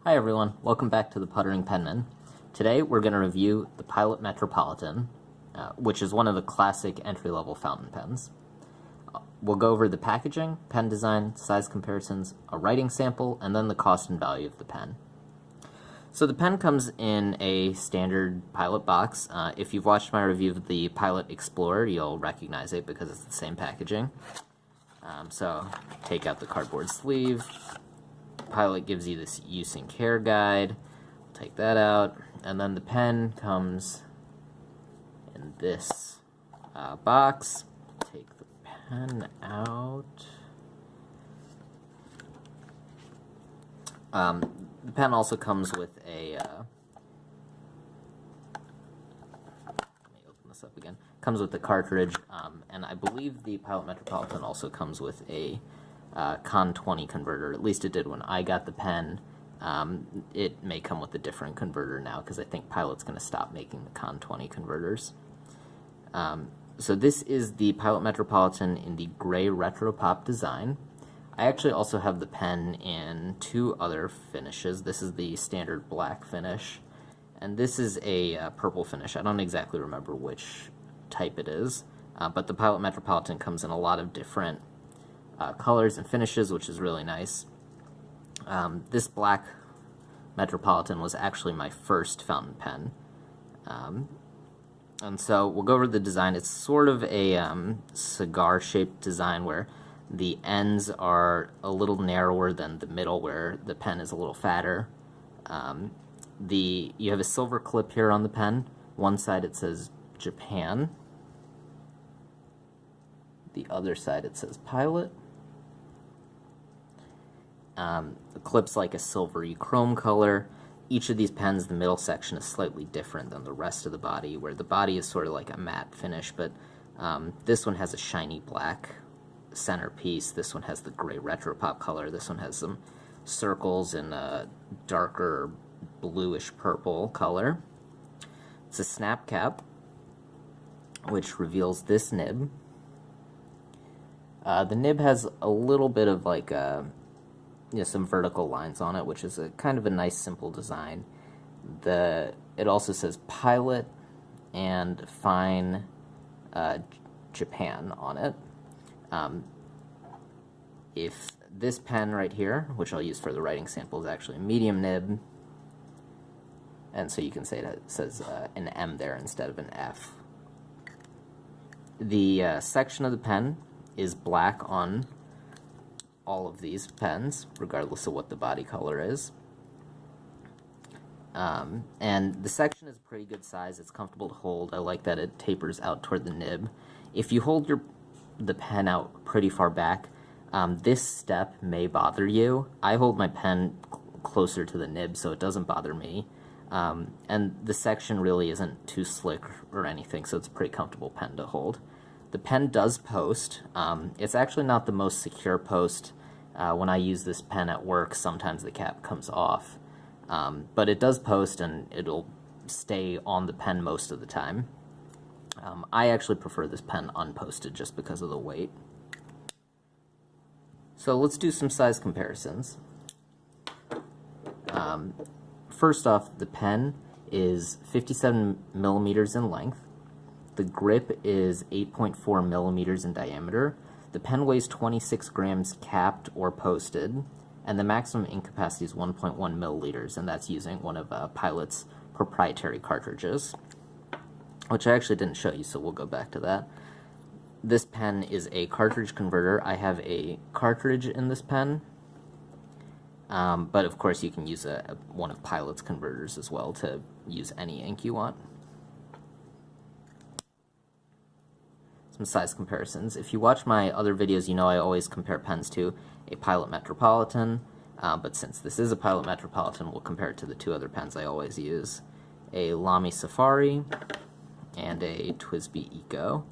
Hi everyone, welcome back to the Puttering Penman. Today we're going to review the Pilot Metropolitan, which is one of the classic entry-level fountain pens. We'll go over the packaging, pen design, size comparisons, a writing sample, and then the cost and value of the pen. So the pen comes in a standard Pilot box. If you've watched my review of the Pilot Explorer, you'll recognize it because it's the same packaging. So take out the cardboard sleeve. Pilot gives you this use and care guide. Take that out, and then the pen comes in this box. Take the pen out. The pen also comes with a let me open this up again. Comes with the cartridge, and I believe the Pilot Metropolitan also comes with a Con 20 converter. At least it did when I got the pen. It may come with a different converter now because I think Pilot's going to stop making the Con 20 converters. So this is the Pilot Metropolitan in the gray retro pop design. I actually also have the pen in two other finishes. This is the standard black finish, and this is a purple finish. I don't exactly remember which type it is, but the Pilot Metropolitan comes in a lot of different colors and finishes, which is really nice. This black Metropolitan was actually my first fountain pen. And so we'll go over the design. It's sort of a cigar-shaped design where the ends are a little narrower than the middle, where the pen is a little fatter. You have a silver clip here on the pen. One side it says Japan. The other side it says Pilot. The clip's like a silvery chrome color. Each of these pens, the middle section is slightly different than the rest of the body, where the body is sort of like a matte finish, but this one has a shiny black centerpiece. This one has the gray retro pop color. This one has some circles in a darker bluish purple color. It's a snap cap, which reveals this nib. The nib has a little bit of like some vertical lines on it, which is a kind of a nice simple design. It also says Pilot and Fine Japan on it. If this pen right here, which I'll use for the writing sample, is actually a medium nib, and so you can say that it says an M there instead of an F. The section of the pen is black on all of these pens, regardless of what the body color is. And the section is a pretty good size. It's comfortable to hold. I like that it tapers out toward the nib. If you hold the pen out pretty far back, this step may bother you. I hold my pen closer to the nib so it doesn't bother me. And the section really isn't too slick or anything, so it's a pretty comfortable pen to hold. The pen does post. It's actually not the most secure post. When I use this pen at work, sometimes the cap comes off. But it does post, and it'll stay on the pen most of the time. I actually prefer this pen unposted just because of the weight. So let's do some size comparisons. First off, the pen is 57 millimeters in length. The grip is 8.4 millimeters in diameter. The pen weighs 26 grams capped or posted, and the maximum ink capacity is 1.1 milliliters, and that's using one of Pilot's proprietary cartridges, which I actually didn't show you, so we'll go back to that. This pen is a cartridge converter. I have a cartridge in this pen, but of course you can use one of Pilot's converters as well to use any ink you want. Some size comparisons. If you watch my other videos, you know I always compare pens to a Pilot Metropolitan, but since this is a Pilot Metropolitan, we'll compare it to the two other pens I always use, a Lamy Safari and a TWSBI Eco.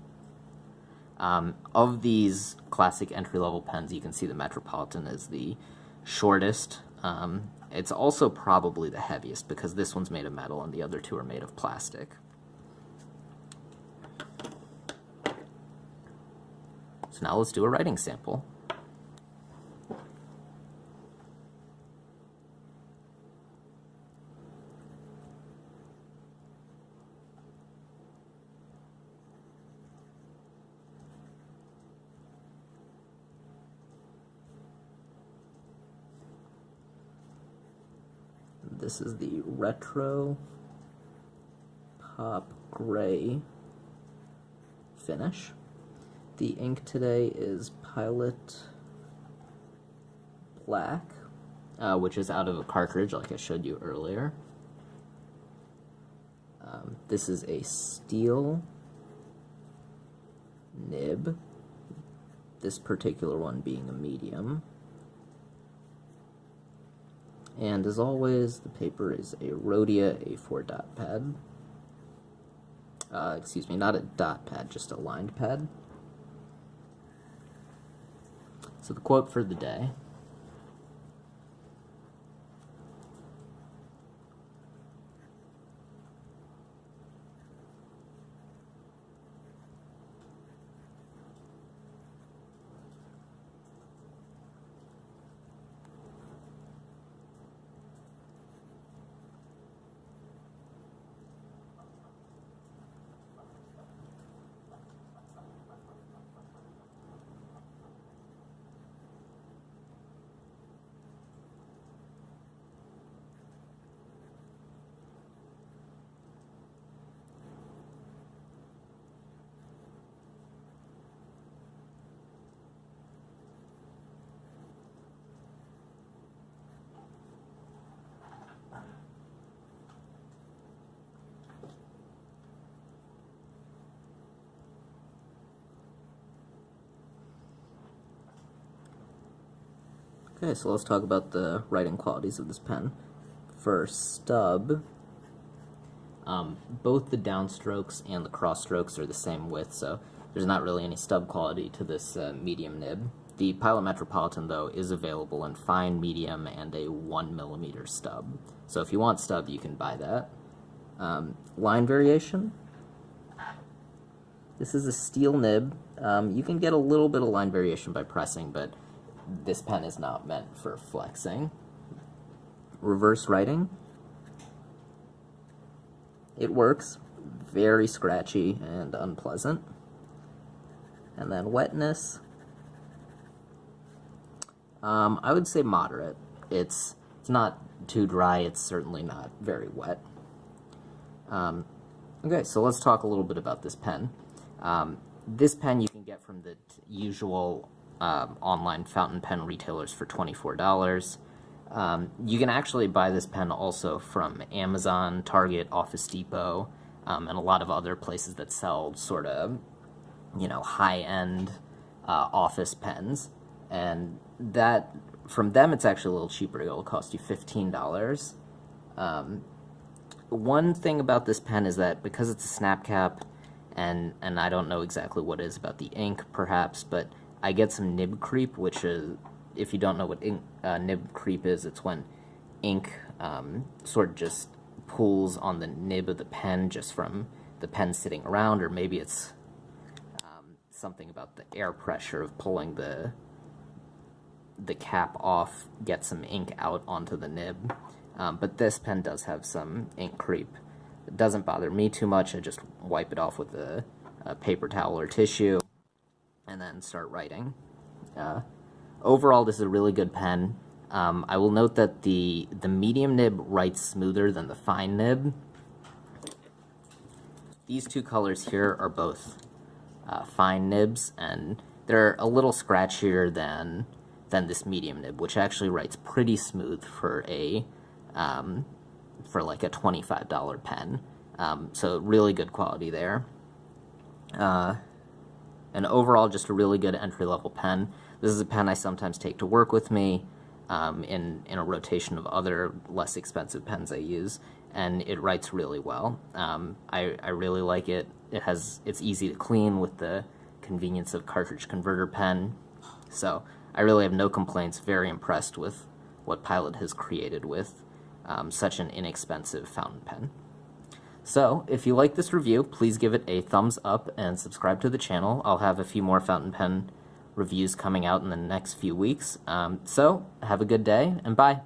Of these classic entry-level pens, you can see the Metropolitan is the shortest. It's also probably the heaviest because this one's made of metal and the other two are made of plastic. So now let's do a writing sample. This is the Retro Pop Gray finish. The ink today is Pilot Black, which is out of a cartridge like I showed you earlier. This is a steel nib, this particular one being a medium. And as always, the paper is a Rhodia A4 dot pad. Excuse me, not a dot pad, just a lined pad. So the quote for the day: Okay, so let's talk about the writing qualities of this pen. For stub, both the downstrokes and the cross strokes are the same width, so there's not really any stub quality to this medium nib. The Pilot Metropolitan, though, is available in fine, medium, and a 1mm stub. So if you want stub, you can buy that. Line variation. This is a steel nib. You can get a little bit of line variation by pressing, but this pen is not meant for flexing. Reverse writing. It works. Very scratchy and unpleasant. And then wetness. I would say moderate. It's not too dry. It's certainly not very wet. Okay, so let's talk a little bit about this pen. This pen you can get from the usual online fountain pen retailers for $24. You can actually buy this pen also from Amazon, Target, Office Depot, and a lot of other places that sell sort of, high-end office pens. And that, from them, it's actually a little cheaper. It'll cost you $15. One thing about this pen is that because it's a snap cap, and I don't know exactly what it is about the ink, perhaps, but I get some nib creep, which is, if you don't know what nib creep is, it's when ink sort of just pulls on the nib of the pen just from the pen sitting around, or maybe it's something about the air pressure of pulling the cap off, get some ink out onto the nib. But this pen does have some ink creep. It doesn't bother me too much. I just wipe it off with a paper towel or tissue and then start writing. Overall, this is a really good pen. I will note that the medium nib writes smoother than the fine nib. These two colors here are both fine nibs, and they're a little scratchier than this medium nib, which actually writes pretty smooth for a like a $25 pen. So really good quality there. And overall, just a really good entry-level pen. This is a pen I sometimes take to work with me in a rotation of other less expensive pens I use, and it writes really well. I really like it. It's easy to clean with the convenience of Cartridge Converter pen. So I really have no complaints. Very impressed with what Pilot has created with such an inexpensive fountain pen. So, if you like this review, please give it a thumbs up and subscribe to the channel. I'll have a few more fountain pen reviews coming out in the next few weeks. So, have a good day, and bye!